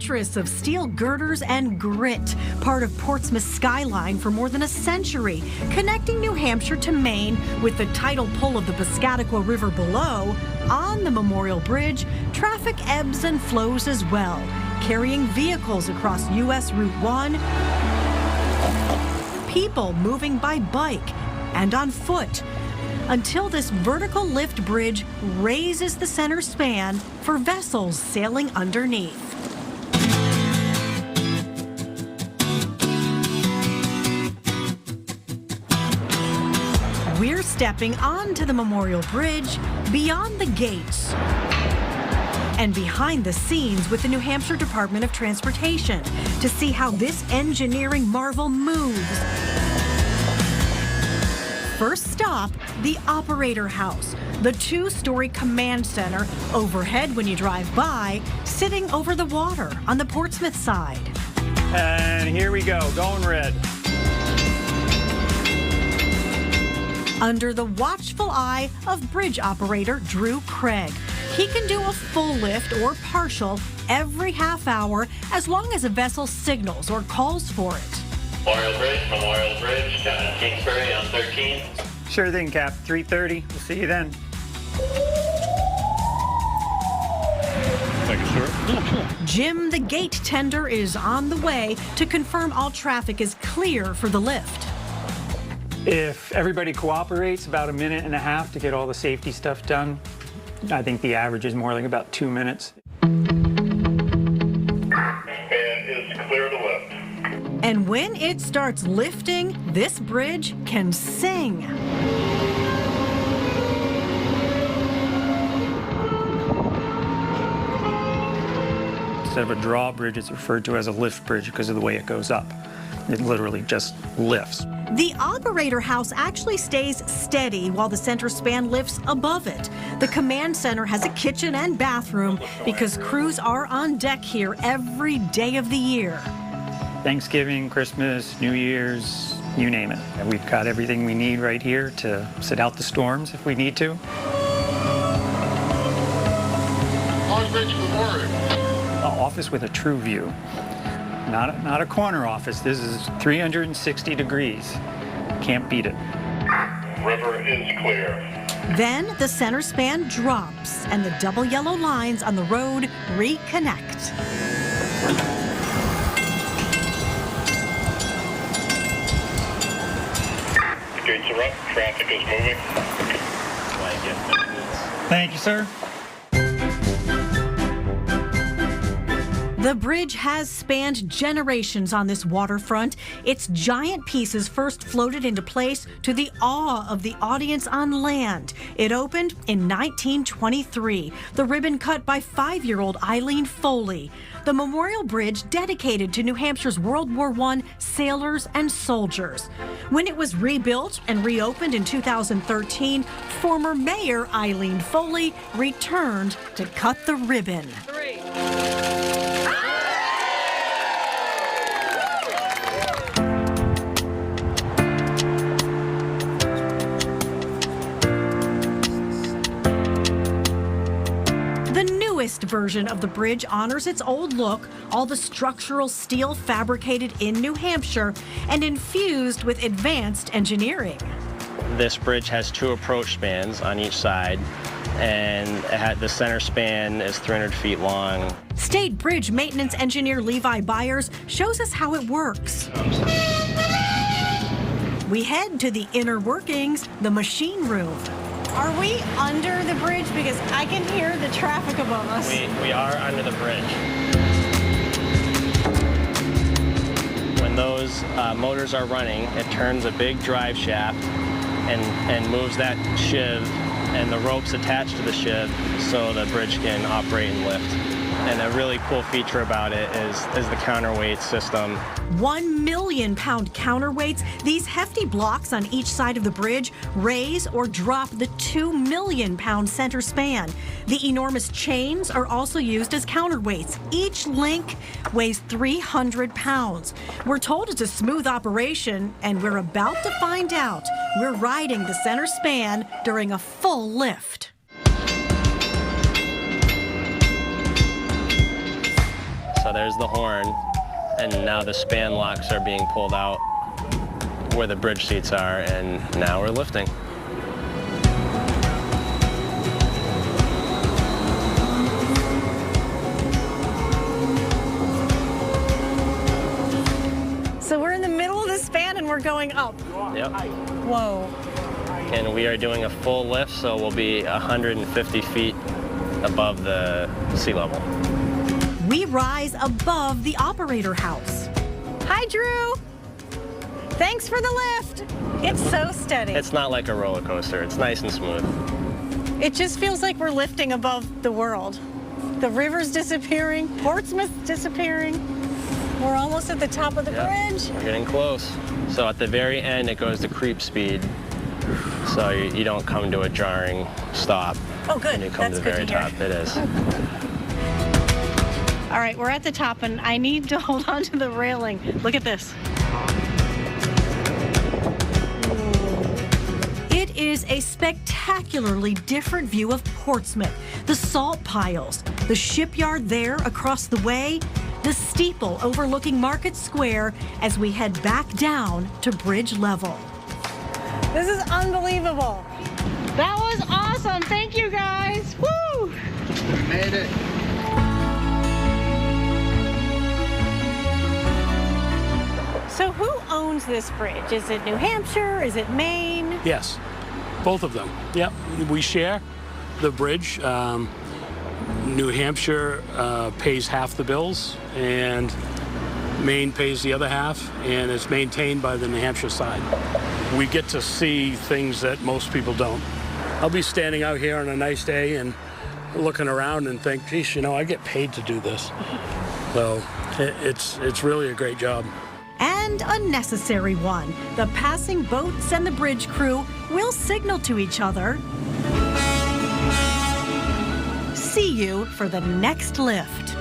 fortress of steel girders and grit, part of Portsmouth's skyline for more than a century, connecting New Hampshire to Maine with the tidal pull of the Piscataqua River below. On the Memorial Bridge, traffic ebbs and flows as well, carrying vehicles across U.S. Route 1, people moving by bike and on foot, until this vertical lift bridge raises the center span for vessels sailing underneath. We're stepping onto the Memorial Bridge beyond the gates and behind the scenes with the New Hampshire Department of Transportation to see how this engineering marvel moves. First stop, the Operator House, the two-story command center overhead when you drive by, sitting over the water on the Portsmouth side. And here we go, going red. Under the watchful eye of bridge operator Drew Craig. He can do a full lift or partial every half hour as long as a vessel signals or calls for it. Memorial Bridge, Captain Kingsbury on 13. Sure thing, Cap. 3:30. We'll see you then. Thank you, sir. Yeah, sure. Jim, the gate tender, is on the way to confirm all traffic is clear for the lift. If everybody cooperates, about 1.5 minutes to get all the safety stuff done. I think the average is more like about 2 minutes. And is clear to lift. And when it starts lifting, this bridge can sing. Instead of a drawbridge, it's referred to as a lift bridge because of the way it goes up. It literally just lifts. The Operator House actually stays steady while the center span lifts above it. The command center has a kitchen and bathroom because crews are on deck here every day of the year. Thanksgiving, Christmas, New Year's, you name it. And we've got everything we need right here to sit out the storms if we need to. Long Bridge Memorial. An office with a true view. Not a corner office. This is 360 degrees. Can't beat it. River is clear. Then the center span drops and the double yellow lines on the road reconnect. Gates are up. Traffic is moving. Thank you, sir. The bridge has spanned generations on this waterfront. Its giant pieces first floated into place to the awe of the audience on land. It opened in 1923, the ribbon cut by 5-year-old Eileen Foley. The Memorial Bridge dedicated to New Hampshire's World War I sailors and soldiers. When it was rebuilt and reopened in 2013, former Mayor Eileen Foley returned to cut the ribbon. The newest version of the bridge honors its old look, all the structural steel fabricated in New Hampshire and infused with advanced engineering. This bridge has 2 approach spans on each side, and the center span is 300 feet long. State Bridge Maintenance Engineer Levi Byers shows us how it works. We head to the inner workings, the machine room. Are we under the bridge? Because I can hear the traffic above us. We are under the bridge. When those motors are running, it turns a big drive shaft and moves that sheave and the ropes attached to the sheave so the bridge can operate and lift. And a really cool feature about it is the counterweight system. 1 million pound counterweights, these hefty blocks on each side of the bridge raise or drop the 2 million pound center span. The enormous chains are also used as counterweights. Each link weighs 300 pounds. We're told it's a smooth operation, and we're about to find out. We're riding the center span during a full lift. So there's the horn, and now the span locks are being pulled out where the bridge seats are, and now we're lifting. So we're in the middle of the span and we're going up. Yep. Whoa. And we are doing a full lift, so we'll be 150 feet above the sea level. We rise above the operator house. Hi, Drew. Thanks for the lift. It's so steady. It's not like a roller coaster. It's nice and smooth. It just feels like we're lifting above the world. The river's disappearing, Portsmouth's disappearing. We're almost at the top of the bridge. We're getting close. So at the very end, it goes to creep speed. So you don't come to a jarring stop. Oh, good. When you come That's to the good very to hear. top. It is. All right, we're at the top, and I need to hold on to the railing. Look at this. It is a spectacularly different view of Portsmouth. The salt piles, the shipyard there across the way, the steeple overlooking Market Square as we head back down to bridge level. This is unbelievable. That was awesome. Thank you, guys. Woo! Made it. So who owns this bridge? Is it New Hampshire? Is it Maine? Yes, both of them. Yep, we share the bridge. New Hampshire pays half the bills, and Maine pays the other half, and it's maintained by the New Hampshire side. We get to see things that most people don't. I'll be standing out here on a nice day and looking around and think, geez, you know, I get paid to do this. So it's really a great job. And a necessary one. The passing boats and the bridge crew will signal to each other. See you for the next lift.